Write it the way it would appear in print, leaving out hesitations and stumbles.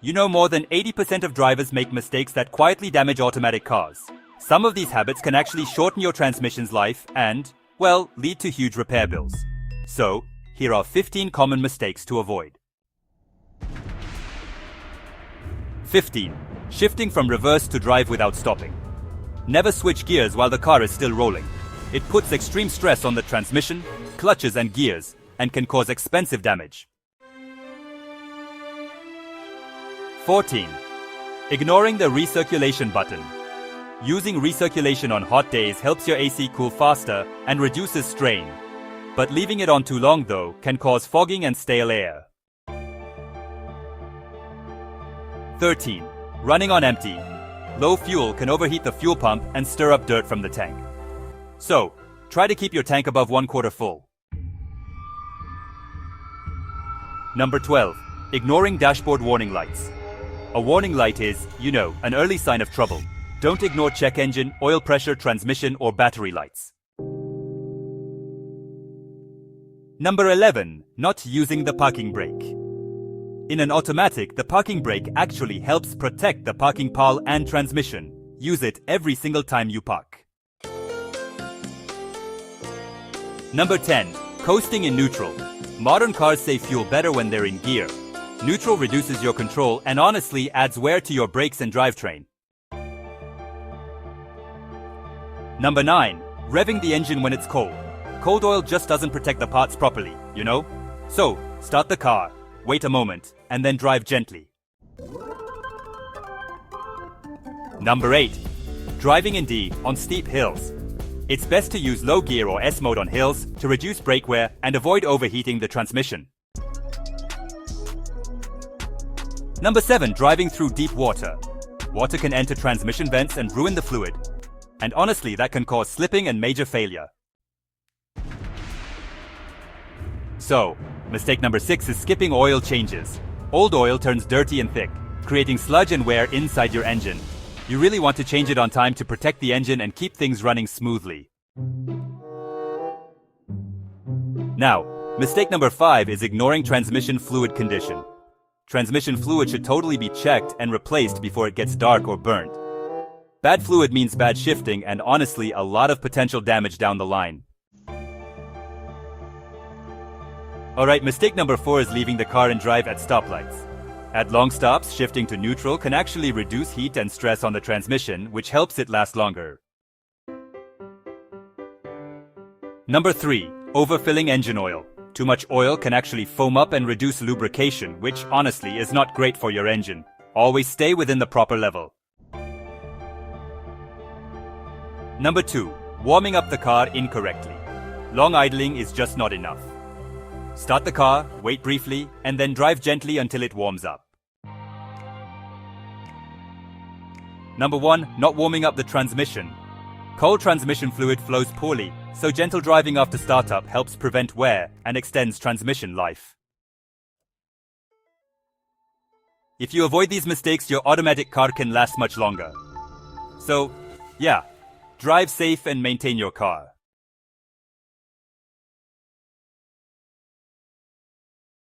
You know, more than 80% of drivers make mistakes that quietly damage automatic cars. Some of these habits can actually shorten your transmission's life and, well, lead to huge repair bills. So, here are 15 common mistakes to avoid. 15. Shifting from reverse to drive without stopping. Never switch gears while the car is still rolling. It puts extreme stress on the transmission, clutches and gears, and can cause expensive damage. 14. Ignoring the recirculation button. Using recirculation on hot days helps your AC cool faster and reduces strain. But leaving it on too long, though, can cause fogging and stale air. 13. Running on empty. Low fuel can overheat the fuel pump and stir up dirt from the tank. So, try to keep your tank above 1/4 full. Number 12. Ignoring dashboard warning lights. A warning light is, you know, an early sign of trouble. Don't ignore check engine, oil pressure, transmission, or battery lights. Number 11. Not using the parking brake. In an automatic, the parking brake actually helps protect the parking pile and transmission. Use it every single time you park. Number 10. Coasting in neutral. Modern cars save fuel better when they're in gear. Neutral reduces your control and honestly adds wear to your brakes and drivetrain. Number 9. Revving the engine when it's cold. Cold oil just doesn't protect the parts properly, you know? So, start the car, wait a moment, and then drive gently. Number 8. Driving in D on steep hills. It's best to use low gear or S mode on hills to reduce brake wear and avoid overheating the transmission. Number 7. Driving through deep water. Water can enter transmission vents and ruin the fluid. And honestly, that can cause slipping and major failure. So, mistake number 6 is skipping oil changes. Old oil turns dirty and thick, creating sludge and wear inside your engine. You really want to change it on time to protect the engine and keep things running smoothly. Now, mistake number 5 is ignoring transmission fluid condition. Transmission fluid should totally be checked and replaced before it gets dark or burnt. Bad fluid means bad shifting and honestly a lot of potential damage down the line. Alright, mistake number 4 is leaving the car and drive at stoplights. At long stops, shifting to neutral can actually reduce heat and stress on the transmission, which helps it last longer. Number 3. Overfilling engine oil. Too much oil can actually foam up and reduce lubrication, which honestly is not great for your engine. Always stay within the proper level. Number 2. Warming up the car incorrectly. Long idling is just not enough. Start the car, wait briefly, and then drive gently until it warms up. Number 1. Not warming up the transmission. Cold transmission fluid flows poorly, so gentle driving after startup helps prevent wear and extends transmission life. If you avoid these mistakes, your automatic car can last much longer. So, yeah, drive safe and maintain your car.